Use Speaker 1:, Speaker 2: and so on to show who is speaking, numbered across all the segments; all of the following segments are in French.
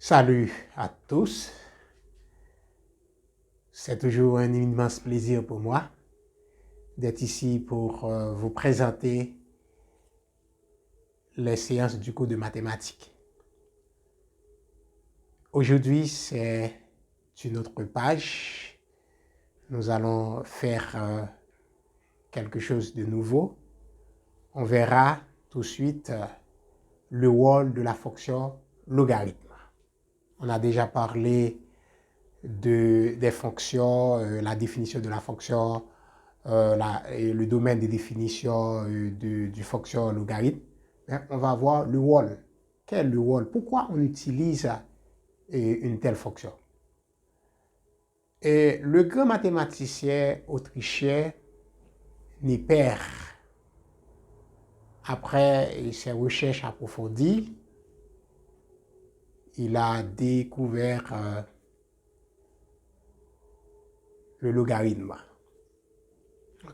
Speaker 1: Salut à tous. C'est toujours un immense plaisir pour moi d'être ici pour vous présenter les séances du cours de mathématiques. Aujourd'hui, c'est une autre page. Nous allons faire quelque chose de nouveau. On verra tout de suite le rôle de la fonction logarithme. On a déjà parlé des fonctions, la définition de la fonction, le domaine des définitions du fonction logarithme. On va voir le rôle. Quel est le rôle? Pourquoi on utilise une telle fonction? Et le grand mathématicien autrichien Neper, après ses recherches approfondies, il a découvert le logarithme.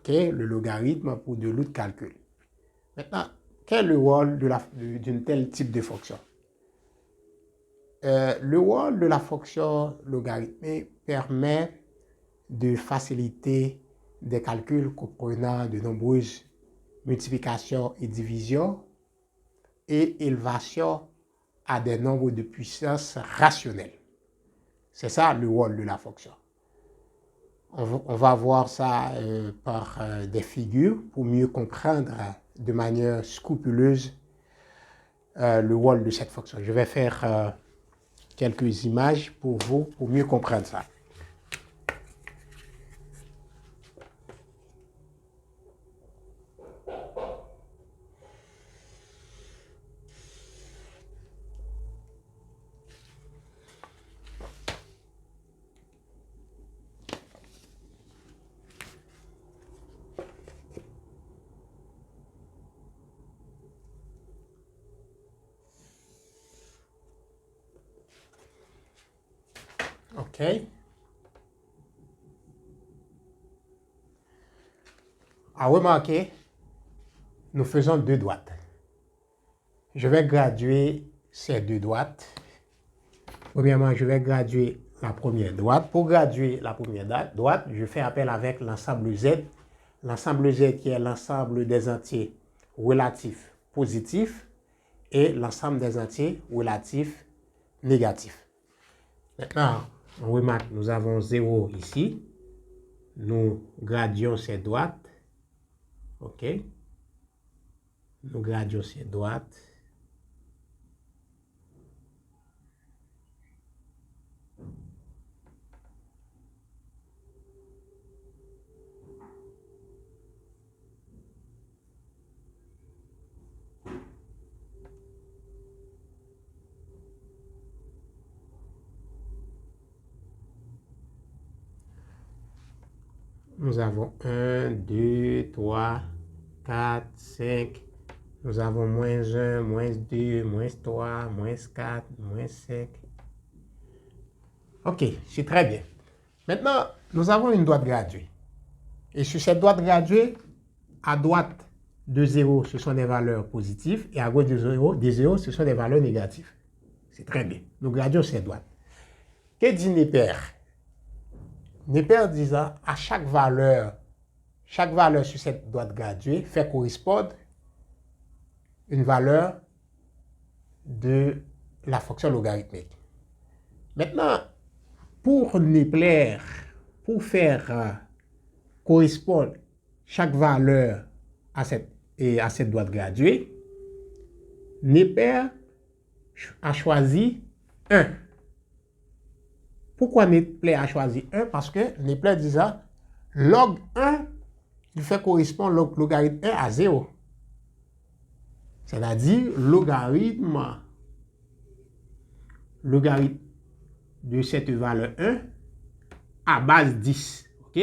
Speaker 1: Le logarithme pour de l'autre calcul. Maintenant, quel est le rôle d'une telle type de fonction? Le rôle de la fonction logarithmique permet de faciliter des calculs comprenant de nombreuses multiplications et divisions et élévation à des nombres de puissance rationnelle. C'est ça le rôle de la fonction. On va voir ça par des figures pour mieux comprendre de manière scrupuleuse le rôle de cette fonction. Je vais faire quelques images pour vous, pour mieux comprendre ça. OK. À remarquer, nous faisons deux droites. Je vais graduer ces deux droites. Premièrement, je vais graduer la première droite. Pour graduer la première droite, je fais appel avec l'ensemble Z. L'ensemble Z qui est l'ensemble des entiers relatifs positifs et l'ensemble des entiers relatifs négatifs. Maintenant, on remarque, nous avons 0 ici. Nous gradions ces droites. OK. Nous gradions ces droites. Nous avons 1, 2, 3, 4, 5. Nous avons moins 1, moins 2, moins 3, moins 4, moins 5. OK, c'est très bien. Maintenant, nous avons une droite graduée. Et sur cette droite graduée, à droite de 0, ce sont des valeurs positives. Et à gauche de 0, ce sont des valeurs négatives. C'est très bien. Nous graduons cette droite. Que dit Neper? Neper disant à chaque valeur sur cette droite graduée fait correspondre une valeur de la fonction logarithmique. Maintenant, pour Neper, pour faire correspondre chaque valeur à cette droite graduée, Neper a choisi 1. Pourquoi Neper a choisi 1? Parce que Neper disant log 1 il fait correspondre logarithme 1 à 0. C'est-à-dire logarithme de cette valeur 1 à base 10. OK?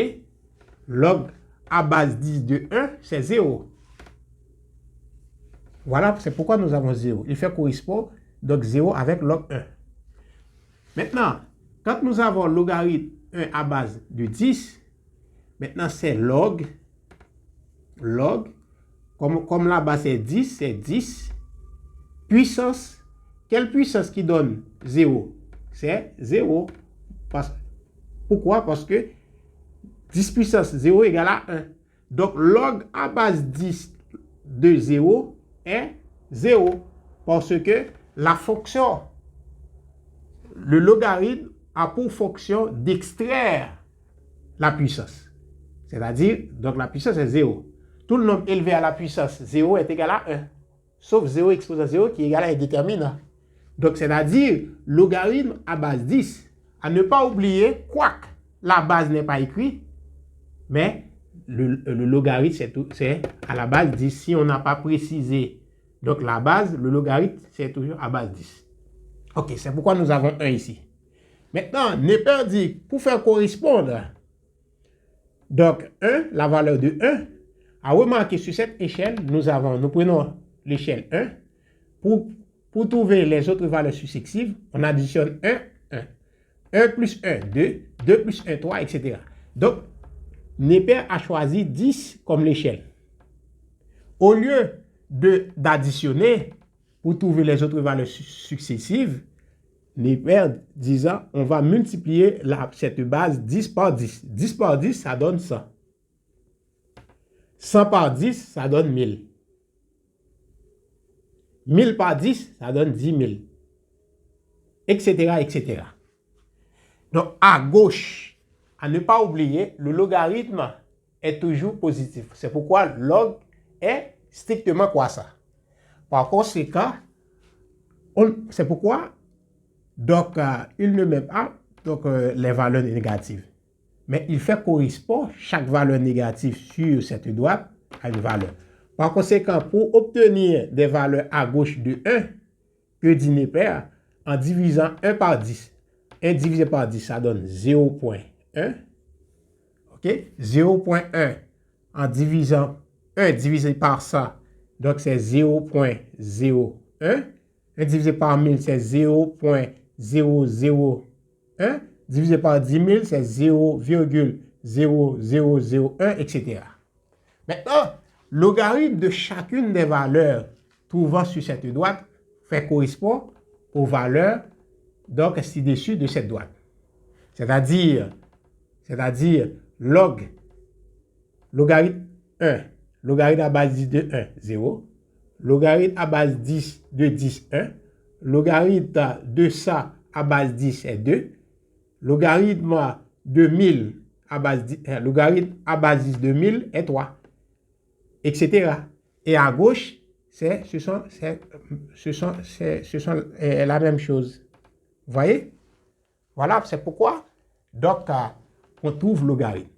Speaker 1: Log à base 10 de 1, c'est 0. Voilà, c'est pourquoi nous avons 0. Il fait correspondre donc 0 avec log 1. Maintenant, quand nous avons logarithme 1 à base de 10, maintenant c'est log, comme la base c'est 10, puissance, quelle puissance qui donne 0? c'est 0. Pourquoi? Parce que 10 puissance 0 égale à 1. Donc, log à base 10 de 0 est 0. Parce que la fonction, le logarithme a pour fonction d'extraire la puissance. C'est-à-dire, donc la puissance est 0. Tout le nombre élevé à la puissance 0 est égal à 1. Sauf 0 exposant 0 qui est égal à un déterminant. Donc, c'est-à-dire, logarithme à base 10. À ne pas oublier, quoique la base n'est pas écrite, mais le logarithme, c'est à la base 10. Si on n'a pas précisé donc la base, le logarithme, c'est toujours à base 10. Ok, c'est pourquoi nous avons 1 ici. Maintenant, Neper dit, pour faire correspondre, donc 1, la valeur de 1, à remarquer sur cette échelle, nous prenons l'échelle 1. Pour trouver les autres valeurs successives, on additionne 1, 1. 1 plus 1, 2, 2 plus 1, 3, etc. Donc, Neper a choisi 10 comme l'échelle. Au lieu d'additionner pour trouver les autres valeurs successives, Neper disant, on va multiplier cette base 10 par 10. 10 par 10, ça donne 100. 100 par 10, ça donne 1000. 1000 par 10, ça donne 10 000. Etc., etc. Donc, à gauche, à ne pas oublier, le logarithme est toujours positif. C'est pourquoi log est strictement croissant. Par conséquent, c'est pourquoi donc, il ne met pas les valeurs négatives. Mais il fait correspondre chaque valeur négative sur cette droite à une valeur. Par conséquent, pour obtenir des valeurs à gauche de 1, que dit Neper, en divisant 1 par 10. 1 divisé par 10, ça donne 0.1. OK? 0.1 en divisant 1 divisé par ça, donc c'est 0.01. 1 divisé par 1000, c'est 0.001. Divisé par 10 000, c'est 0,0001, etc. Maintenant, logarithme de chacune des valeurs trouvant sur cette droite fait correspond aux valeurs donc ci-dessus de cette droite. C'est-à-dire logarithme 1, logarithme à base 10 de 1, 0. Logarithme à base 10 de 10, 1. Logarithme de ça à base 10 est 2. Logarithme de 1000 à base 10, logarithme à base 10 de 1000 est 3. Etc. Et à gauche, ce sont la même chose. Vous voyez? Voilà, c'est pourquoi donc on trouve logarithme.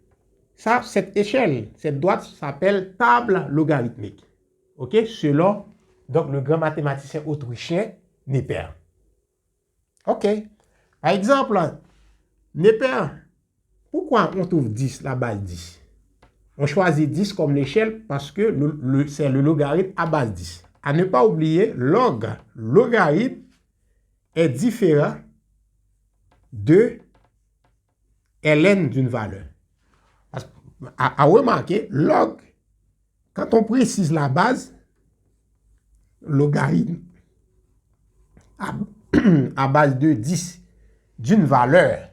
Speaker 1: Ça, cette échelle, cette droite s'appelle table logarithmique. OK? Selon donc le grand mathématicien autrichien Neper. OK? Par exemple, Neper, pourquoi on trouve 10, la base 10? On choisit 10 comme l'échelle parce que c'est le logarithme à base 10. À ne pas oublier, logarithme est différent de ln d'une valeur. À remarquer, log, quand on précise la base, logarithme à base de 10 d'une valeur,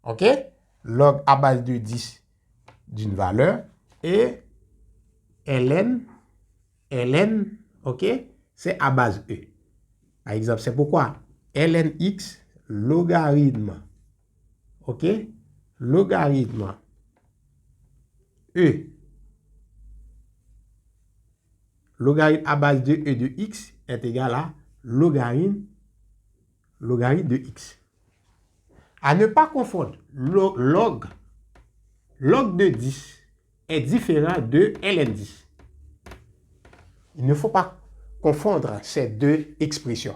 Speaker 1: ok? Log à base de 10 d'une valeur et ln, ok? C'est à base E. Par exemple, c'est pourquoi ln x logarithme, ok? Logarithme E, logarithme à base de E de x est égal à logarithme de x. À ne pas confondre, log de 10 est différent de ln 10. Il ne faut pas confondre ces deux expressions.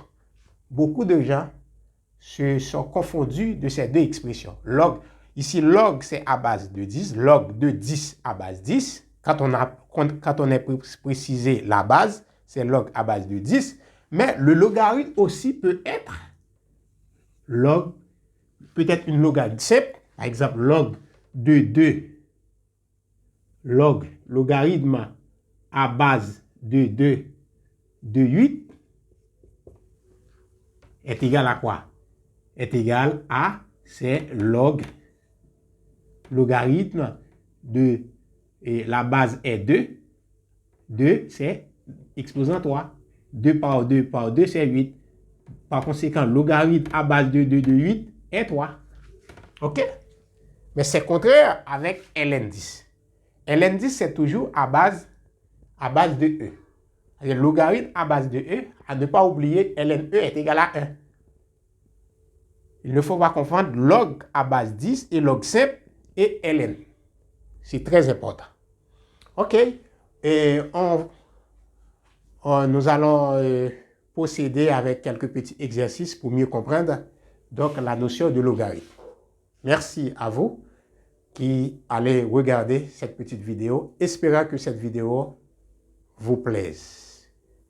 Speaker 1: Beaucoup de gens se sont confondus de ces deux expressions. Ici, log, c'est à base de 10. Log de 10 à base 10. Quand on a précisé la base, c'est log à base de 10. Mais le logarithme aussi peut être log, peut-être une logarithme simple. Par exemple, log de 2. Logarithme à base de 2 de 8 est égal à quoi? est égal à, c'est logarithme de, et la base est 2. 2, c'est exposant 3. 2 par 2 par 2, c'est 8. Par conséquent, logarithme à base de 2 de 8 est 3. OK? Mais c'est contraire avec ln10. ln10, c'est toujours à base de E. Le logarithme à base de E, à ne pas oublier, ln E est égal à 1. Il ne faut pas confondre log à base 10 et log simple et ln. C'est très important. OK. Et nous allons procéder avec quelques petits exercices pour mieux comprendre donc la notion de logarithme. Merci à vous qui allez regarder cette petite vidéo. Espérant que cette vidéo vous plaise.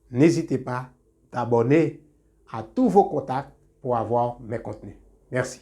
Speaker 1: N'hésitez pas à t'abonner à tous vos contacts pour avoir mes contenus. Merci.